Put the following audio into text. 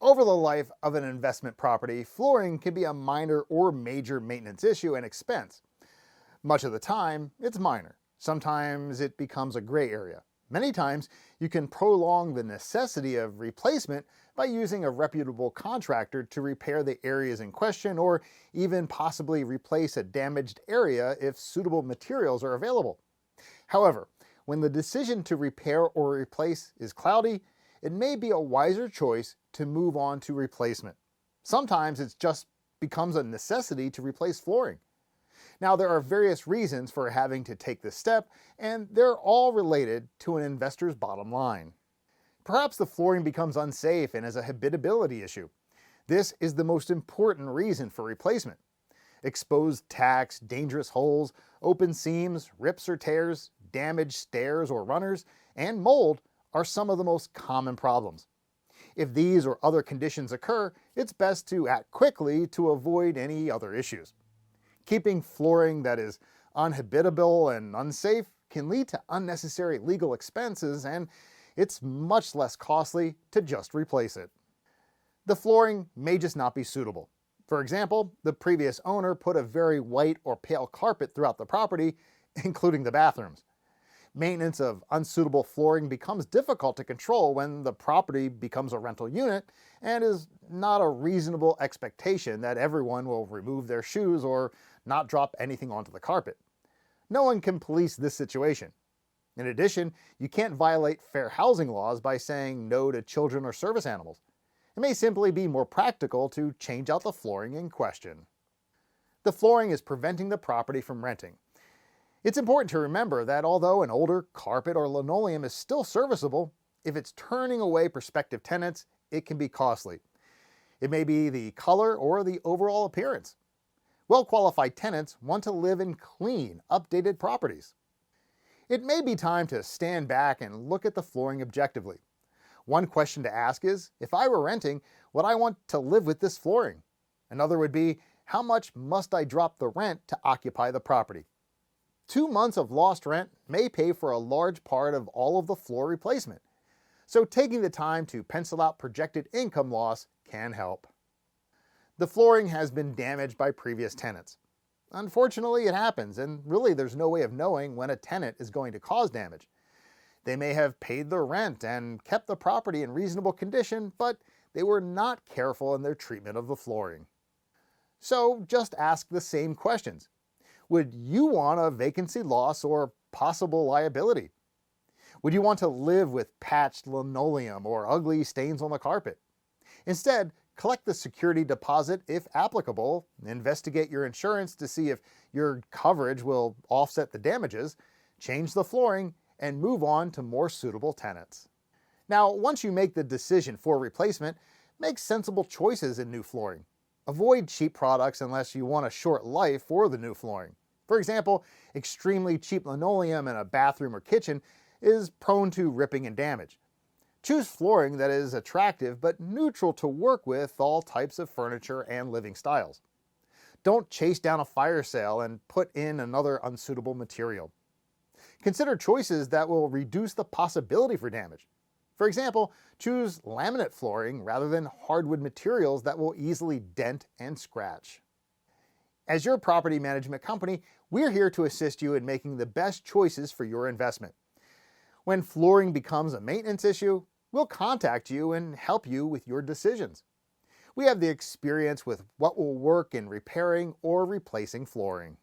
Over the life of an investment property, flooring can be a minor or major maintenance issue and expense. Much of the time, it's minor. Sometimes it becomes a gray area. Many times, you can prolong the necessity of replacement by using a reputable contractor to repair the areas in question, or even possibly replace a damaged area if suitable materials are available. However, when the decision to repair or replace is cloudy, it may be a wiser choice to move on to replacement. Sometimes it just becomes a necessity to replace flooring. Now, there are various reasons for having to take this step, and they're all related to an investor's bottom line. Perhaps the flooring becomes unsafe and is a habitability issue. This is the most important reason for replacement. Exposed tacks, dangerous holes, open seams, rips or tears, damaged stairs or runners, and mold are some of the most common problems. If these or other conditions occur, it's best to act quickly to avoid any other issues. Keeping flooring that is unhabitable and unsafe can lead to unnecessary legal expenses, and it's much less costly to just replace it. The flooring may just not be suitable. For example, the previous owner put a very white or pale carpet throughout the property, including the bathrooms. Maintenance of unsuitable flooring becomes difficult to control when the property becomes a rental unit, and is not a reasonable expectation that everyone will remove their shoes or not drop anything onto the carpet. No one can police this situation. In addition, you can't violate fair housing laws by saying no to children or service animals. It may simply be more practical to change out the flooring in question. The flooring is preventing the property from renting. It's important to remember that although an older carpet or linoleum is still serviceable, if it's turning away prospective tenants, it can be costly. It may be the color or the overall appearance. Well-qualified tenants want to live in clean, updated properties. It may be time to stand back and look at the flooring objectively. One question to ask is, if I were renting, would I want to live with this flooring? Another would be, how much must I drop the rent to occupy the property? 2 months of lost rent may pay for a large part of all of the floor replacement. So taking the time to pencil out projected income loss can help. The flooring has been damaged by previous tenants. Unfortunately, it happens, and really there's no way of knowing when a tenant is going to cause damage. They may have paid their rent and kept the property in reasonable condition, but they were not careful in their treatment of the flooring. So just ask the same questions. Would you want a vacancy loss or possible liability? Would you want to live with patched linoleum or ugly stains on the carpet? Instead, collect the security deposit if applicable, investigate your insurance to see if your coverage will offset the damages, change the flooring, and move on to more suitable tenants. Now, once you make the decision for replacement, make sensible choices in new flooring. Avoid cheap products unless you want a short life for the new flooring. For example, extremely cheap linoleum in a bathroom or kitchen is prone to ripping and damage. Choose flooring that is attractive but neutral to work with all types of furniture and living styles. Don't chase down a fire sale and put in another unsuitable material. Consider choices that will reduce the possibility for damage. For example, choose laminate flooring rather than hardwood materials that will easily dent and scratch. As your property management company, we're here to assist you in making the best choices for your investment. When flooring becomes a maintenance issue, we'll contact you and help you with your decisions. We have the experience with what will work in repairing or replacing flooring.